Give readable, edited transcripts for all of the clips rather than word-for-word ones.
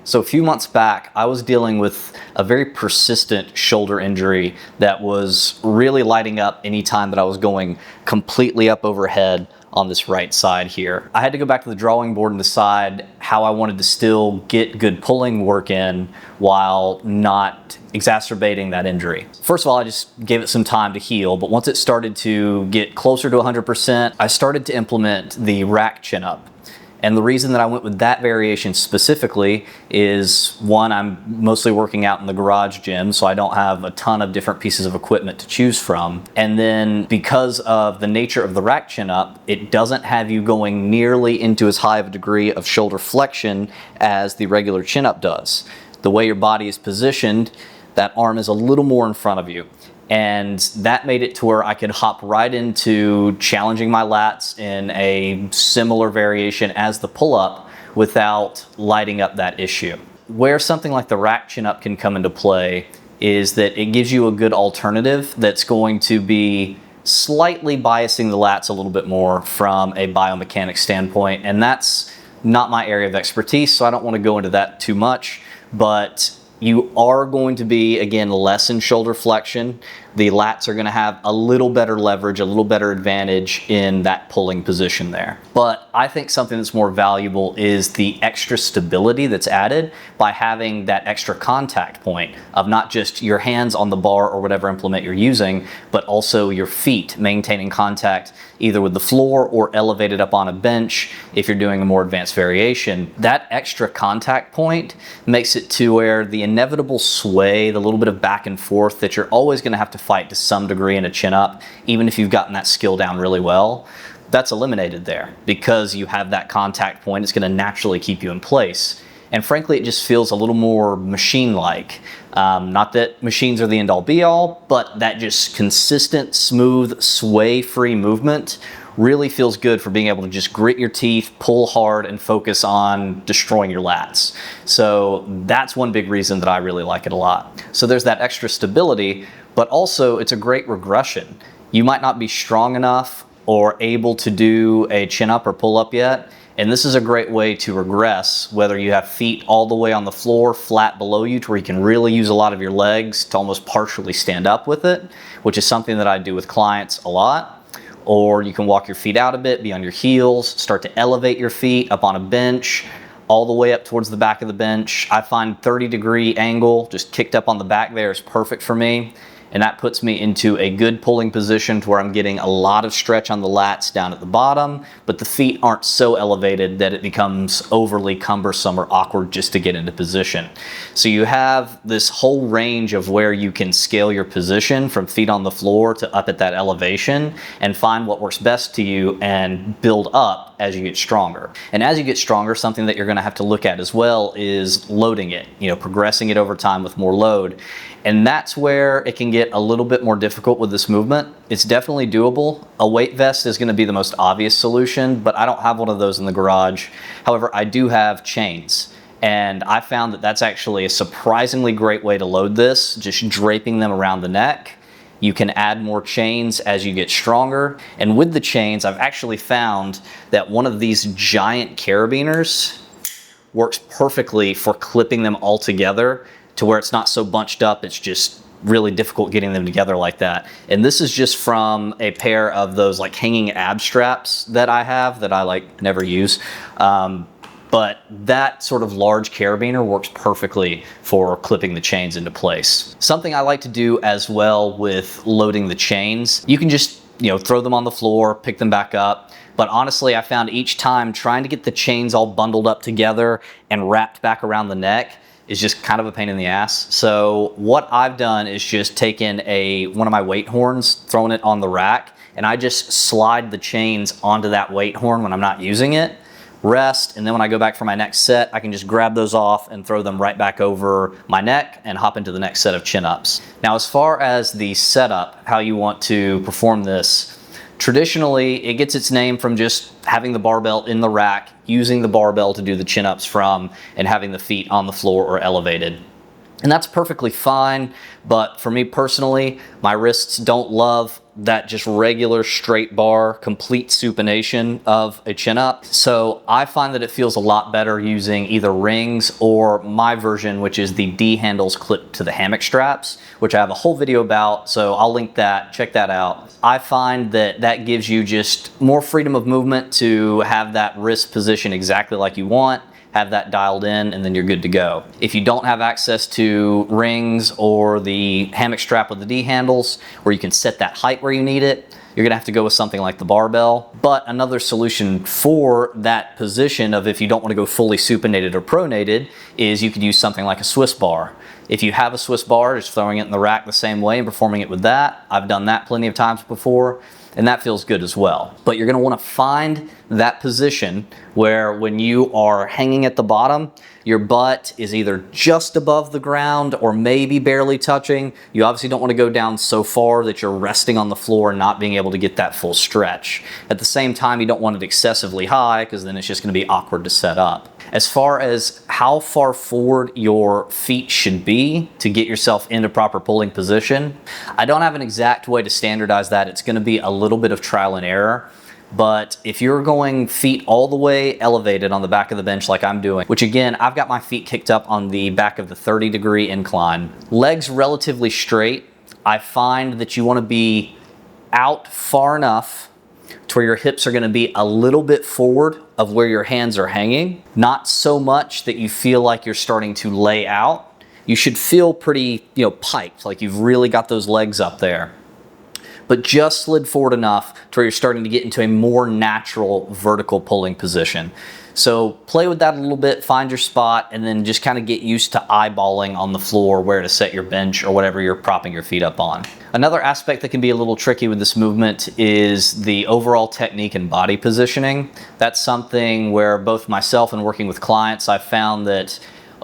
So a few months back, I was dealing with a very persistent shoulder injury that was really lighting up anytime that I was going completely up overhead on this right side here. I had to go back to the drawing board and decide how I wanted to still get good pulling work in while not exacerbating that injury. First of all, I just gave it some time to heal, but once it started to get closer to 100%, I started to implement the rack chin up. And the reason that I went with that variation specifically is, one, I'm mostly working out in the garage gym, so I don't have a ton of different pieces of equipment to choose from. And then because of the nature of the rack chin up, it doesn't have you going nearly into as high of a degree of shoulder flexion as the regular chin up does. The way your body is positioned, that arm is a little more in front of you. And that made it to where I could hop right into challenging my lats in a similar variation as the pull-up without lighting up that issue. Where something like the rack chin up can come into play is that it gives you a good alternative that's going to be slightly biasing the lats a little bit more from a biomechanics standpoint, and that's not my area of expertise, so I don't want to go into that too much, but you are going to be, again, less in shoulder flexion. The lats are going to have a little better leverage, a little better advantage in that pulling position there. But I think something that's more valuable is the extra stability that's added by having that extra contact point of not just your hands on the bar or whatever implement you're using, but also your feet maintaining contact either with the floor or elevated up on a bench if you're doing a more advanced variation. That extra contact point makes it to where the inevitable sway, the little bit of back and forth that you're always going to have to fight to some degree in a chin up, even if you've gotten that skill down really well, that's eliminated there because you have that contact point. It's going to naturally keep you in place. And frankly, it just feels a little more machine-like. Not that machines are the end-all be-all, but that just consistent, smooth, sway-free movement really feels good for being able to just grit your teeth, pull hard, and focus on destroying your lats. So that's one big reason that I really like it a lot. So there's that extra stability, but also it's a great regression. You might not be strong enough or able to do a chin-up or pull-up yet, and this is a great way to regress, whether you have feet all the way on the floor, flat below you, to where you can really use a lot of your legs to almost partially stand up with it, which is something that I do with clients a lot. Or you can walk your feet out a bit, be on your heels, start to elevate your feet up on a bench, all the way up towards the back of the bench. I find 30-degree angle, just kicked up on the back there, is perfect for me. And that puts me into a good pulling position to where I'm getting a lot of stretch on the lats down at the bottom, but the feet aren't so elevated that it becomes overly cumbersome or awkward just to get into position. So you have this whole range of where you can scale your position from feet on the floor to up at that elevation and find what works best to you and build up as you get stronger. And as you get stronger, something that you're going to have to look at as well is loading it, progressing it over time with more load. And that's where it can get a little bit more difficult with this movement. It's definitely doable. A weight vest is going to be the most obvious solution, but I don't have one of those in the garage. However, I do have chains. And I found that that's actually a surprisingly great way to load this, just draping them around the neck. You can add more chains as you get stronger. And with the chains, I've actually found that one of these giant carabiners works perfectly for clipping them all together to where it's not so bunched up. It's just really difficult getting them together like that. And this is just from a pair of those like hanging ab straps that I have that I never use. But that sort of large carabiner works perfectly for clipping the chains into place. Something I like to do as well with loading the chains, you can just throw them on the floor, pick them back up. But honestly, I found each time trying to get the chains all bundled up together and wrapped back around the neck is just kind of a pain in the ass. So what I've done is just taken one of my weight horns, thrown it on the rack, and I just slide the chains onto that weight horn when I'm not using it, rest, and then when I go back for my next set, I can just grab those off and throw them right back over my neck and hop into the next set of chin-ups. Now, as far as the setup, how you want to perform this, traditionally, it gets its name from just having the barbell in the rack, using the barbell to do the chin-ups from, and having the feet on the floor or elevated. And that's perfectly fine, but for me personally, my wrists don't love that just regular straight bar, complete supination of a chin up. So I find that it feels a lot better using either rings or my version, which is the D handles clipped to the hammock straps, which I have a whole video about, so I'll link that, check that out. I find that that gives you just more freedom of movement to have that wrist position exactly like you want, have that dialed in, and then you're good to go. If you don't have access to rings or the hammock strap with the D handles, where you can set that height where you need it, you're gonna have to go with something like the barbell. But another solution for that position of if you don't wanna go fully supinated or pronated is you could use something like a Swiss bar. If you have a Swiss bar, just throwing it in the rack the same way and performing it with that. I've done that plenty of times before, and that feels good as well. But you're gonna wanna find that position where when you are hanging at the bottom, your butt is either just above the ground or maybe barely touching. You obviously don't wanna go down so far that you're resting on the floor and not being able to get that full stretch. At the same time, you don't want it excessively high because then it's just gonna be awkward to set up. As far as how far forward your feet should be to get yourself into proper pulling position, I don't have an exact way to standardize that. It's gonna be a little bit of trial and error. But if you're going feet all the way elevated on the back of the bench like I'm doing, which again, I've got my feet kicked up on the back of the 30-degree incline, legs relatively straight, I find that you wanna be out far enough to where your hips are gonna be a little bit forward of where your hands are hanging, not so much that you feel like you're starting to lay out. You should feel pretty, piped, like you've really got those legs up there, but just slid forward enough to where you're starting to get into a more natural vertical pulling position. So play with that a little bit, find your spot, and then just kind of get used to eyeballing on the floor where to set your bench or whatever you're propping your feet up on. Another aspect that can be a little tricky with this movement is the overall technique and body positioning. That's something where both myself and working with clients, I've found that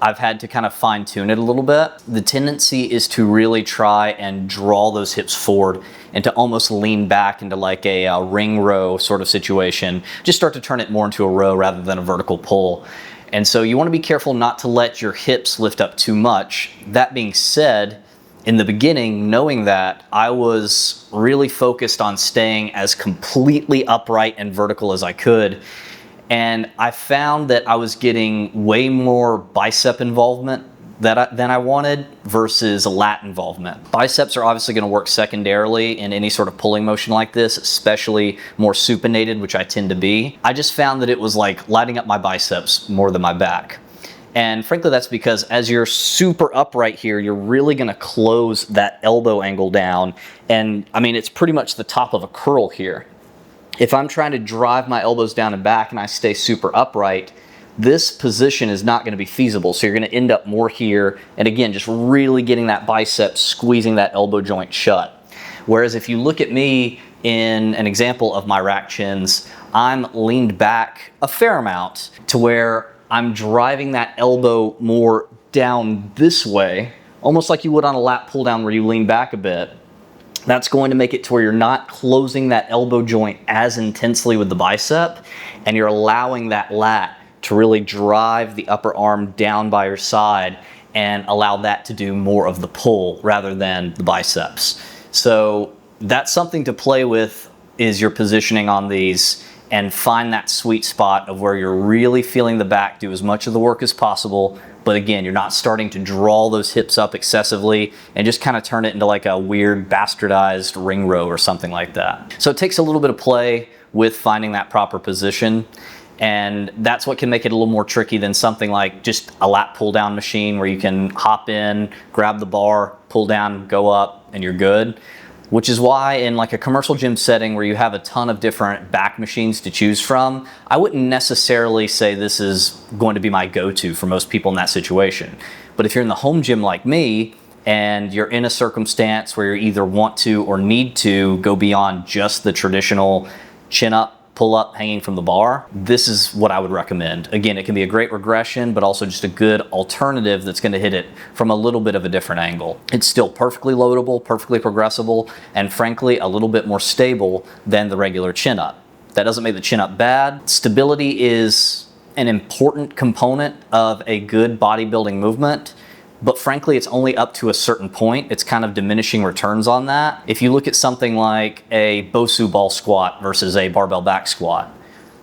I've had to kind of fine tune it a little bit. The tendency is to really try and draw those hips forward and to almost lean back into like a ring row sort of situation. Just start to turn it more into a row rather than a vertical pull. And so you want to be careful not to let your hips lift up too much. That being said, in the beginning, knowing that, I was really focused on staying as completely upright and vertical as I could. And I found that I was getting way more bicep involvement than I wanted versus lat involvement. Biceps are obviously going to work secondarily in any sort of pulling motion like this, especially more supinated, which I tend to be. I just found that it was like lighting up my biceps more than my back. And frankly, that's because as you're super upright here, you're really going to close that elbow angle down. And I mean, it's pretty much the top of a curl here. If I'm trying to drive my elbows down and back and I stay super upright, this position is not going to be feasible. So you're going to end up more here. And again, just really getting that bicep, squeezing that elbow joint shut. Whereas if you look at me in an example of my rack chins, I'm leaned back a fair amount to where I'm driving that elbow more down this way, almost like you would on a lat pull down where you lean back a bit. That's going to make it to where you're not closing that elbow joint as intensely with the bicep, and you're allowing that lat to really drive the upper arm down by your side and allow that to do more of the pull rather than the biceps. So that's something to play with, is your positioning on these, and find that sweet spot of where you're really feeling the back do as much of the work as possible. But again, you're not starting to draw those hips up excessively and just kind of turn it into like a weird bastardized ring row or something like that. So it takes a little bit of play with finding that proper position. And that's what can make it a little more tricky than something like just a lat pull down machine where you can hop in, grab the bar, pull down, go up, and you're good. Which is why in like a commercial gym setting where you have a ton of different back machines to choose from, I wouldn't necessarily say this is going to be my go-to for most people in that situation. But if you're in the home gym like me, and you're in a circumstance where you either want to or need to go beyond just the traditional chin up, pull up, hanging from the bar, this is what I would recommend. Again, it can be a great regression, but also just a good alternative that's going to hit it from a little bit of a different angle. It's still perfectly loadable, perfectly progressible, and frankly, a little bit more stable than the regular chin up. That doesn't make the chin up bad. Stability is an important component of a good bodybuilding movement, but frankly, it's only up to a certain point. It's kind of diminishing returns on that. If you look at something like a Bosu ball squat versus a barbell back squat,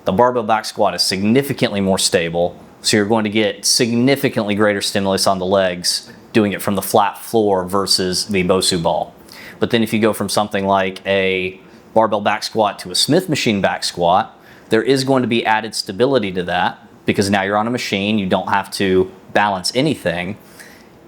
the barbell back squat is significantly more stable, so you're going to get significantly greater stimulus on the legs doing it from the flat floor versus the Bosu ball. But then if you go from something like a barbell back squat to a Smith machine back squat, there is going to be added stability to that because now you're on a machine, you don't have to balance anything.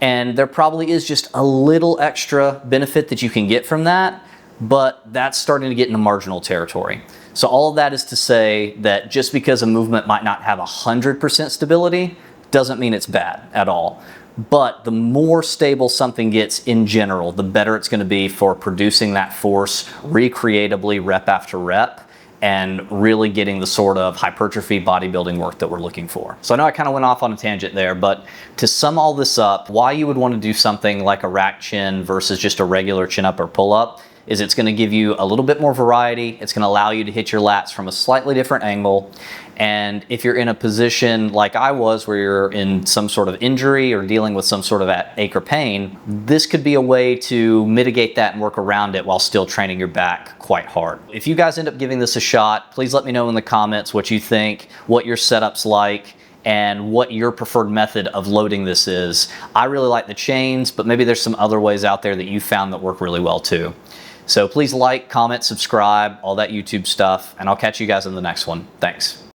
And there probably is just a little extra benefit that you can get from that, but that's starting to get into marginal territory. So all of that is to say that just because a movement might not have 100% stability doesn't mean it's bad at all. But the more stable something gets in general, the better it's going to be for producing that force recreatively rep after rep and really getting the sort of hypertrophy bodybuilding work that we're looking for. So I know I kind of went off on a tangent there, but to sum all this up, why you would want to do something like a rack chin versus just a regular chin up or pull up is it's going to give you a little bit more variety. It's going to allow you to hit your lats from a slightly different angle. And if you're in a position like I was, where you're in some sort of injury or dealing with some sort of ache or pain, this could be a way to mitigate that and work around it while still training your back quite hard. If you guys end up giving this a shot, please let me know in the comments what you think, what your setup's like, and what your preferred method of loading this is. I really like the chains, but maybe there's some other ways out there that you found that work really well too. So please like, comment, subscribe, all that YouTube stuff, and I'll catch you guys in the next one. Thanks.